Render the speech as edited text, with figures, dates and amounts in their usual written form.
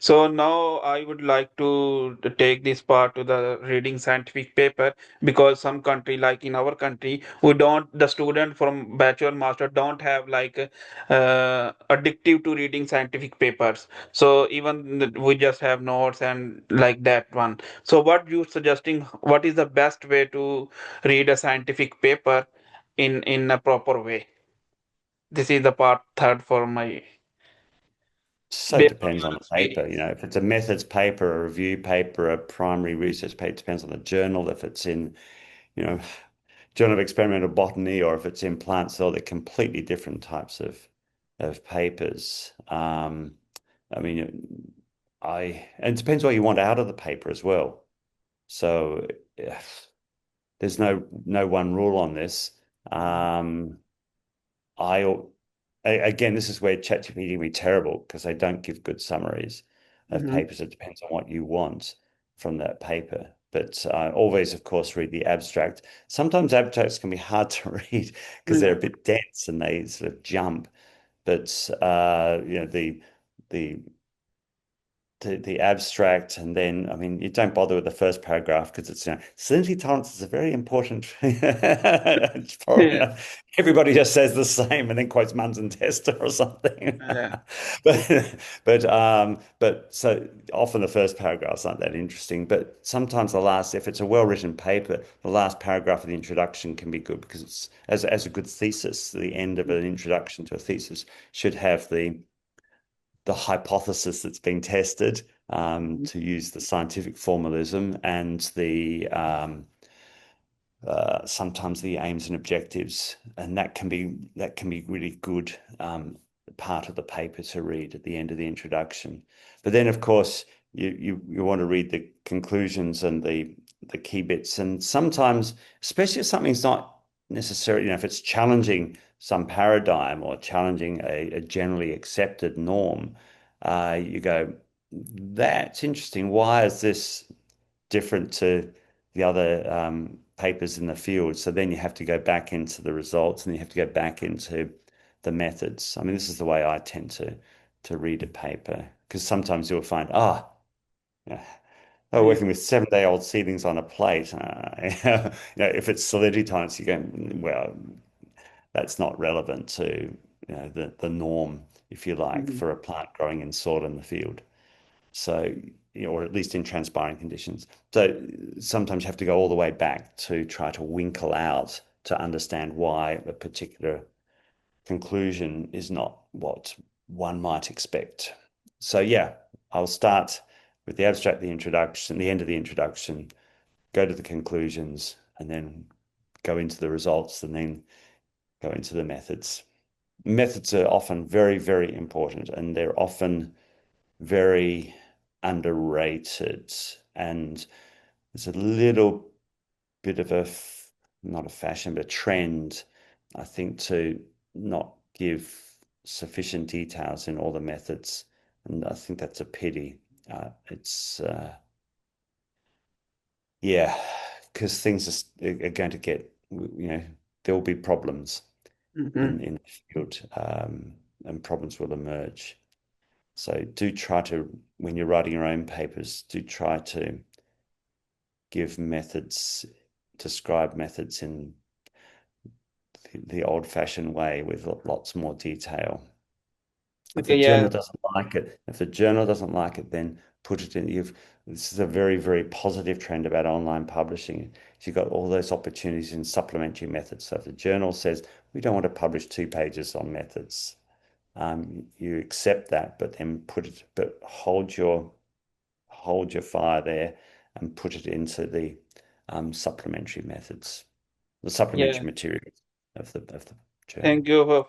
So now I would like to take this part to the reading scientific paper, because some country, like in our country, we don't, the student from bachelor master don't have like addictive to reading scientific papers. So even we just have notes and like that one. So what you suggesting? What is the best way to read a scientific paper in a proper way? This is the part third for my So it based on depends on your the paper. experience. If it's a methods paper, a review paper, a primary research paper, it depends on the journal. If it's in, you know, Journal of Experimental Botany, or if it's in plant cell, they're completely different types of papers. I mean, and it depends what you want out of the paper as well. So eh, there's no one rule on this. Um, I Again, this is where ChatGPT can be terrible because they don't give good summaries of Mm-hmm. papers. It depends on what you want from that paper. But always, of course, read the abstract. Sometimes abstracts can be hard to read because they're a bit dense and they sort of jump. But the the abstract, and then I mean you don't bother with the first paragraph because it's salinity tolerance is a very important it's probably Yeah. not, everybody just says the same and then quotes Munson Tester or something. Yeah. But so often the first paragraphs aren't that interesting, but sometimes the last, if it's a well-written paper, the last paragraph of the introduction can be good because it's as a good thesis. The end of an introduction to a thesis should have the hypothesis that's been tested, to use the scientific formalism, and the sometimes the aims and objectives, and that can be really good, part of the paper to read at the end of the introduction. But then, of course, you want to read the conclusions and the key bits, and sometimes, especially if something's not necessarily, if it's challenging some paradigm or challenging a generally accepted norm, you go, that's interesting. Why is this different to the other papers in the field? So then you have to go back into the results and you have to go back into the methods. I mean, this is the way I tend to read a paper because sometimes you'll find, yeah, oh, Yeah. working with 7-day-old seedlings on a plate. If it's solidity tolerance, you go, well, that's not relevant to the norm, if you like, Mhm. for a plant growing in soil in the field. So, or at least in transpiring conditions. So sometimes you have to go all the way back to try to winkle out to understand why a particular conclusion is not what one might expect. So yeah, I'll start with the abstract, the introduction, the end of the introduction, go to the conclusions, and then go into the results, and then go into the methods. Methods are often very, very important, and they're often very underrated. And there's a little bit of not a fashion, but a trend, I think, to not give sufficient details in all the methods. And I think that's a pity. Yeah, because things are going to get, there will be problems Mhm. in the field, and problems will emerge. So do try to, when you're writing your own papers, do try to give methods, describe methods in the old-fashioned way with lots more detail. If the Okay, journal yeah. doesn't like it, then put it in. This is a very, very positive trend about online publishing. You've got all those opportunities in supplementary methods. So if the journal says we don't want to publish 2 pages on methods, you accept that, but then hold your fire there and put it into the supplementary methods, the Yeah. supplementary materials of the journal. Thank you for